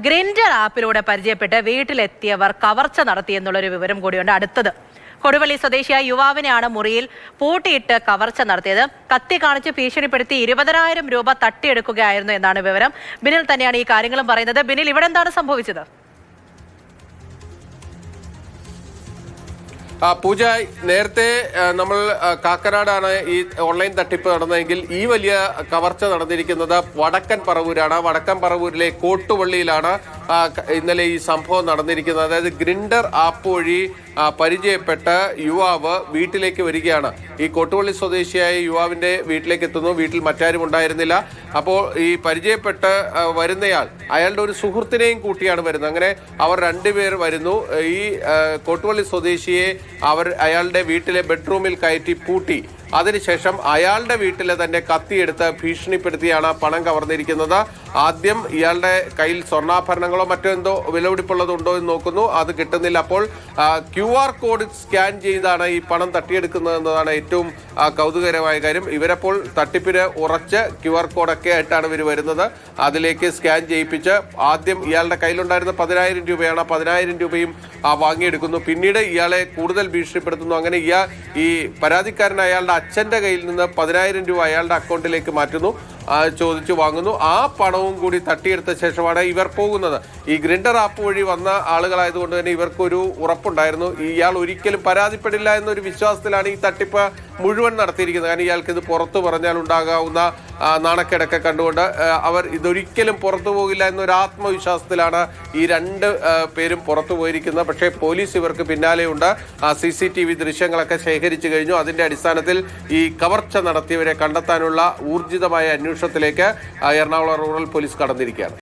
Grindr ആപ്പിലൂടെ പരിചയപ്പെട്ട് വീട്ടിലെത്തിയവർ കവർച്ച നടത്തിയെന്നുള്ളൊരു വിവരം കൂടിയുണ്ട്. അടുത്തത് കൊടുവള്ളി സ്വദേശിയായ യുവാവിനെയാണ് മുറിയിൽ പൂട്ടിയിട്ട് കവർച്ച നടത്തിയത്. കത്തി കാണിച്ച് ഭീഷണിപ്പെടുത്തി 20,000 രൂപ തട്ടിയെടുക്കുകയായിരുന്നു എന്നാണ് വിവരം. ബിനിൽ തന്നെയാണ് ഈ കാര്യങ്ങളും പറയുന്നത്. ബിനിൽ, ഇവിടെ എന്താണ് സംഭവിച്ചത്? പൂജ, നേരത്തെ നമ്മൾ കാക്കനാടാണ് ഈ ഓൺലൈൻ തട്ടിപ്പ് നടന്നതെങ്കിൽ ഈ വലിയ കവർച്ച നടന്നിരിക്കുന്നത് വടക്കൻ പറവൂരാണ്. വടക്കൻ പറവൂരിലെ കോട്ടുവള്ളിയിലാണ് ഇന്നലെ ഈ സംഭവം നടന്നിരിക്കുന്നത്. അതായത് ഗ്രിൻഡർ ആപ്പ് വഴി പരിചയപ്പെട്ട യുവാവ് വീട്ടിലേക്ക് വരികയാണ്. ഈ കോട്ടുവള്ളി സ്വദേശിയായ യുവാവിന്റെ വീട്ടിലേക്ക് എത്തുന്നു. വീട്ടിൽ മറ്റാരും ഉണ്ടായിരുന്നില്ല. അപ്പോൾ ഈ പരിചയപ്പെട്ട് വരുന്നയാൾ അയാളുടെ ഒരു സുഹൃത്തിനെയും കൂട്ടിയാണ് വരുന്നത്. അങ്ങനെ അവർ രണ്ടുപേർ വരുന്നു. ഈ കോട്ടുവള്ളി സ്വദേശിയെ അയാളുടെ വീട്ടിലെ ബെഡ്റൂമിൽ കയറ്റി പൂട്ടി. അതിനുശേഷം അയാളുടെ വീട്ടിലെ തന്നെ കത്തിയെടുത്ത് ഭീഷണിപ്പെടുത്തിയാണ് പണം കവർന്നിരിക്കുന്നത്. ആദ്യം ഇയാളുടെ കയ്യിൽ സ്വർണ്ണാഭരണങ്ങളോ മറ്റോ എന്തോ വിലപിടിപ്പുള്ളതുണ്ടോ എന്ന് നോക്കുന്നു. അത് കിട്ടുന്നില്ല. അപ്പോൾ QR കോഡ് സ്കാൻ ചെയ്താണ് ഈ പണം തട്ടിയെടുക്കുന്നത് എന്നതാണ് ഏറ്റവും കൗതുകകരമായ കാര്യം. ഇവരപ്പോൾ തട്ടിപ്പിന് ഉറച്ച് QR കോഡൊക്കെ ആയിട്ടാണ് ഇവർ വരുന്നത്. അതിലേക്ക് സ്കാൻ ചെയ്യിപ്പിച്ച് ആദ്യം ഇയാളുടെ കയ്യിലുണ്ടായിരുന്ന 10,000 രൂപയാണ്. 10,000 രൂപയും വാങ്ങിയെടുക്കുന്നു. പിന്നീട് ഇയാളെ കൂടുതൽ ഭീഷണിപ്പെടുത്തുന്നു. അങ്ങനെ ഈ പരാതിക്കാരൻ അയാളുടെ അച്ഛന്റെ കയ്യിൽ നിന്ന് 10,000 രൂപ അയാളുടെ അക്കൗണ്ടിലേക്ക് മാറ്റുന്നു. ചോദിച്ചു വാങ്ങുന്നു. ആ പണവും കൂടി തട്ടിയെടുത്ത ശേഷമാണ് ഇവർ പോകുന്നത്. ഈ ഗ്രിൻഡർ ആപ്പ് വഴി വന്ന ആളുകളായതുകൊണ്ട് തന്നെ ഇവർക്കൊരു ഉറപ്പുണ്ടായിരുന്നു, ഇയാൾ ഒരിക്കലും പരാതിപ്പെടില്ല എന്നൊരു വിശ്വാസത്തിലാണ് ഈ തട്ടിപ്പ് മുഴുവൻ നടത്തിയിരിക്കുന്നത്. കാരണം ഇയാൾക്ക് ഇത് പുറത്തു പറഞ്ഞാൽ ഉണ്ടാകാവുന്ന നാണക്കേടൊക്കെ കണ്ടുകൊണ്ട് അവർ ഇതൊരിക്കലും പുറത്തു പോകില്ല എന്നൊരു ആത്മവിശ്വാസത്തിലാണ് ഈ രണ്ട് പേരും പുറത്തു പോയിരിക്കുന്നത്. പക്ഷേ പോലീസ് ഇവർക്ക് പിന്നാലെയുണ്ട്. CCTV ദൃശ്യങ്ങളൊക്കെ ശേഖരിച്ചു കഴിഞ്ഞു. അതിന്റെ അടിസ്ഥാനത്തിൽ ഈ കവർച്ച നടത്തിയവരെ കണ്ടെത്താനുള്ള ഊർജിതമായ അന്വേഷണത്തിലേക്ക് എറണാകുളം റൂറൽ പോലീസ് കടന്നിരിക്കുകയാണ്.